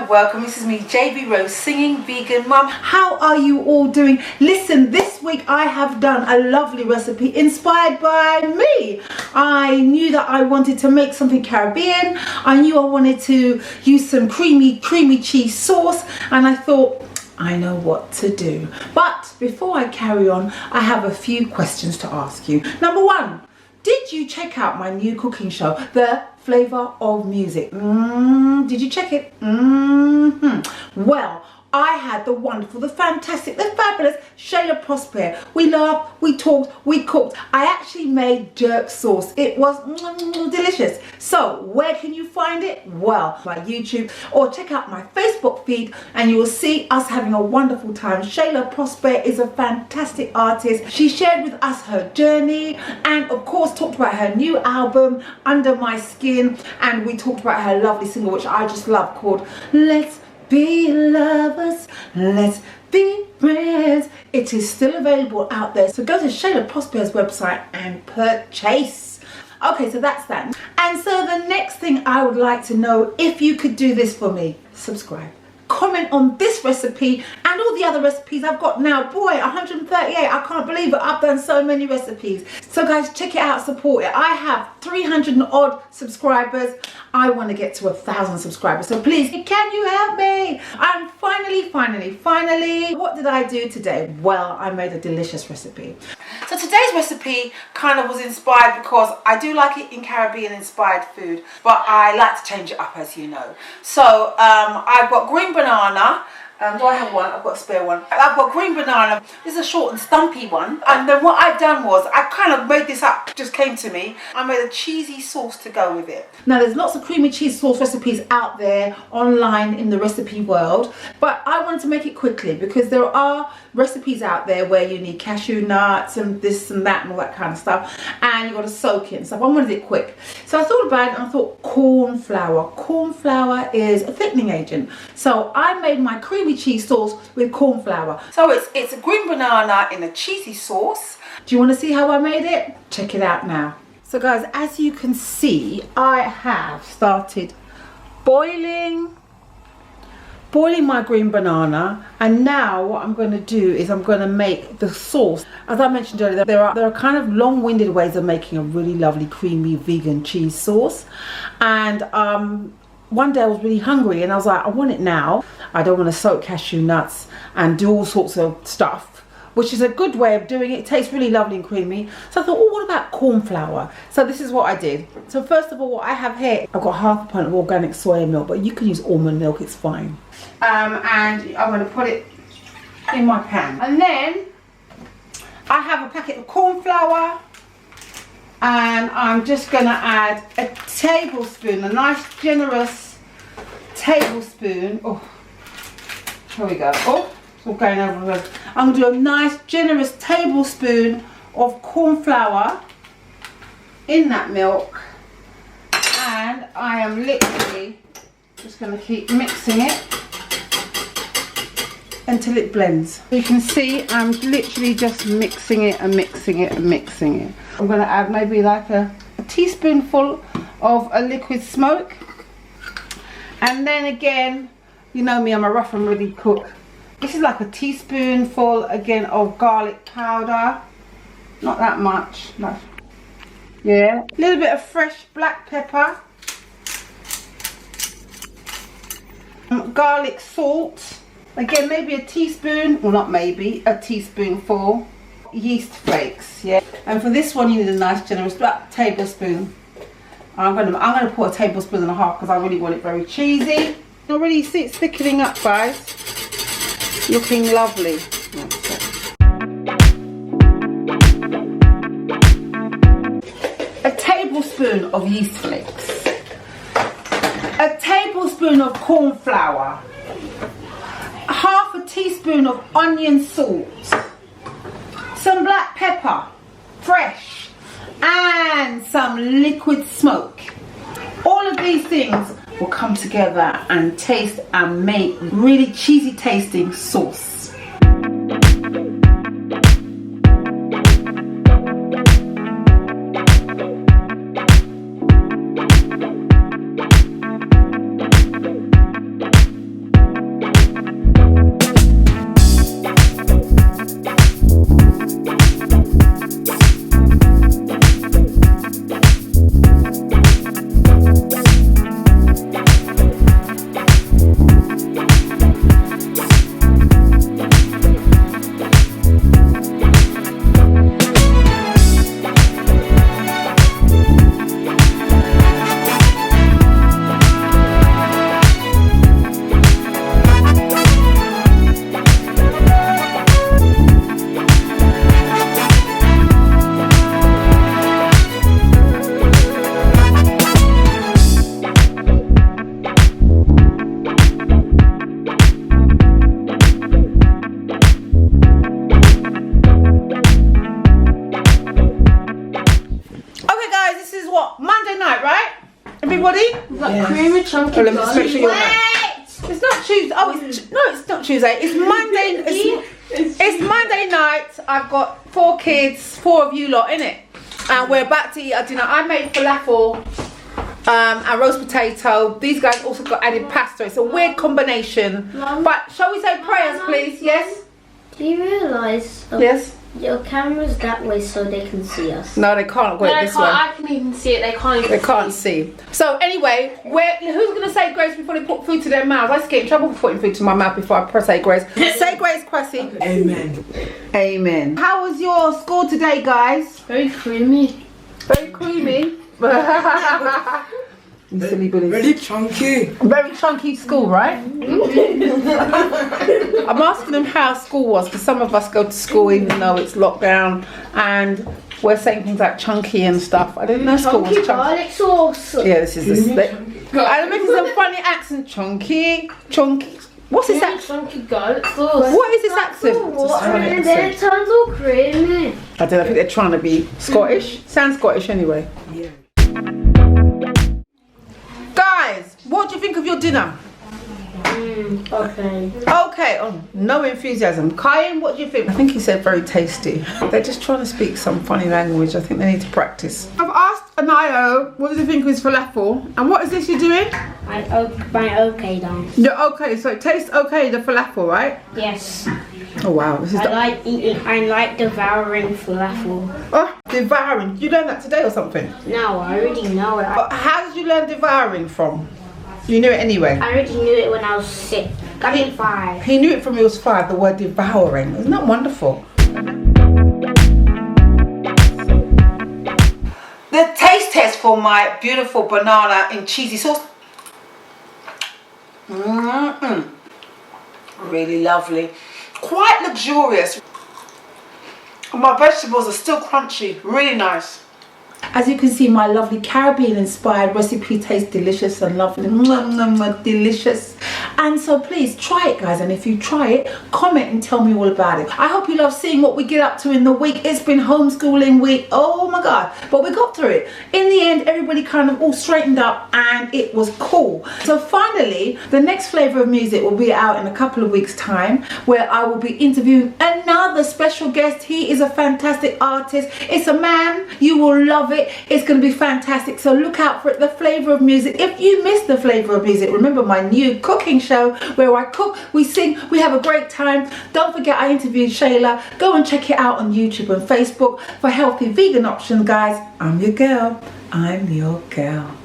welcome. This is me, JB Rose, singing vegan mum. How are you all doing? Listen, this week I have done a lovely recipe inspired by me. I knew that I wanted to make something Caribbean. I knew I wanted to use some creamy cheese sauce, and I thought, I know what to do. But before I carry on, I have a few questions to ask you. Number one, did you check out my new cooking show, The Flavor of Music? Did you check it? Well, I had the wonderful, the fantastic, the fabulous Shayla Prosper. We laughed, we talked, we cooked. I actually made jerk sauce. It was delicious. So where can you find it? Well, my YouTube, or check out my Facebook feed and you will see us having a wonderful time. Shayla Prosper is a fantastic artist. She shared with us her journey and of course talked about her new album, Under My Skin, and we talked about her lovely single, which I just love, called Let's Be Lovers, Let's Be Friends. It is still available out there, so go to Shayla Prosper's website and purchase. Okay, so that's that. And so the next thing I would like to know, if you could do this for me, subscribe, comment on this recipe and all the other recipes I've got now. Boy, 138, I can't believe it. I've done so many recipes. So guys, check it out, support it. I have 300 and odd subscribers. I want to get to 1,000 subscribers, so please, can you help me? And finally, what did I do today? Well, I made a delicious recipe. So today's recipe kind of was inspired because I do like it in Caribbean inspired food, but I like to change it up, as you know. So I've got green banana. Do I have one? I've got a spare one. I've got green banana. This is a short and stumpy one. And then what I've done was, I kind of made this up, just came to me. I made a cheesy sauce to go with it. Now there's lots of creamy cheese sauce recipes out there online in the recipe world, but I wanted to make it quickly because there are recipes out there where you need cashew nuts and this and that and all that kind of stuff, and you got to soak it and stuff. I wanted it quick. So I thought about it and I thought corn flour. Corn flour is a thickening agent. So I made my creamy cheese sauce with corn flour. So it's a green banana in a cheesy sauce. Do you want to see how I made it? Check it out now. So guys, as you can see, I have started boiling my green banana, and now what I'm going to do is I'm going to make the sauce. As I mentioned earlier, there are kind of long-winded ways of making a really lovely creamy vegan cheese sauce, and one day I was really hungry and I was like, I want it now. I don't want to soak cashew nuts and do all sorts of stuff, which is a good way of doing it. It tastes really lovely and creamy. So I thought, oh, what about corn flour? So this is what I did. So first of all, what I have here, I've got half a pint of organic soya milk, but you can use almond milk, it's fine. And I'm going to put it in my pan. And then I have a packet of corn flour, and I'm just going to add a tablespoon, a nice generous tablespoon. Oh, here we go. Oh, it's all going over. I'm going to do a nice generous tablespoon of corn flour in that milk, and I am literally just going to keep mixing it until it blends. You can see I'm literally just mixing it and mixing it and mixing it. I'm going to add maybe like a teaspoonful of a liquid smoke, and then again, you know me, I'm a rough and ready cook. This is like a teaspoonful again of garlic powder, not that much, no. Yeah, a little bit of fresh black pepper, garlic salt, again maybe a teaspoon, well not maybe, a teaspoonful yeast flakes, yeah. And for this one you need a nice generous tablespoon. I'm gonna put a tablespoon and a half because I really want it very cheesy. Already see it's thickening up, guys. Looking lovely. A tablespoon of yeast flakes, a tablespoon of corn flour, half a teaspoon of onion salt, some black pepper, fresh, and some liquid smoke. All of these things will come together and taste and make really cheesy tasting sauce. everybody? Creamy chunky. Oh, let me just make sure you're Wait! It's not Tuesday. Oh, no, it's not Tuesday. It's Monday. It's Monday night. I've got 4 kids, 4 of you lot in it, and we're about to eat our dinner. I made falafel, and roast potato. These guys also got added pasta. It's a weird combination. But shall we say prayers, please? Yes. Do you realise Yes. your camera's that way so they can see us? No, they can't go this way. I can even see it. They can't even They can't see. So anyway, who's going to say grace before they put food to their mouth? I used to get in trouble for putting food to my mouth before I say grace. Say grace, Kwasi. Amen. Amen. How was your school today, guys? Very creamy. Very creamy. You silly bullies. Really chunky. Very chunky school, right? I'm asking them how school was, because some of us go to school even though it's lockdown, and we're saying things like chunky and stuff. I didn't know school was chunky. Garlic sauce. Yeah, this is this. I'm making some funny accent. Chunky. What's this accent? Chunky garlic sauce. What is this accent? Water and then it turns all creamy. I don't know, I think they're trying to be Scottish. Sounds Scottish anyway. Yeah. Guys, what do you think of your dinner? Okay. Okay, oh, no enthusiasm. Kyan, what do you think? I think he said very tasty. They're just trying to speak some funny language. I think they need to practice. I've asked Anayo, what does he think of his falafel? And what is this you're doing? My okay dance. You're okay, so it tastes okay, the falafel, right? Yes. Oh wow, this is I like devouring falafel. Oh, devouring. You learned that today or something? No, I already know it. How did you learn devouring from? You knew it anyway. I already knew it when I was 6. I mean 5. He knew it from he was 5, the word devouring. Isn't that wonderful? The taste test for my beautiful banana and cheesy sauce. Really lovely. Quite luxurious. My vegetables are still crunchy. Really nice. As you can see, my lovely Caribbean inspired recipe tastes delicious and lovely. Delicious. And so please try it, guys, and if you try it, comment and tell me all about it. I hope you love seeing what we get up to in the week. It's been homeschooling week, oh my god, but we got through it. In the end, everybody kind of all straightened up and it was cool. So finally, the next Flavour of Music will be out in a couple of weeks time, where I will be interviewing another special guest. He is a fantastic artist. It's a man. You will love it. It's going to be fantastic, so look out for it. The Flavour of Music. If you missed the Flavour of Music, remember my new cooking show where I cook, we sing, we have a great time. Don't forget I interviewed Shayla. Go and check it out on YouTube and Facebook for healthy vegan options, guys. I'm your girl. I'm your girl.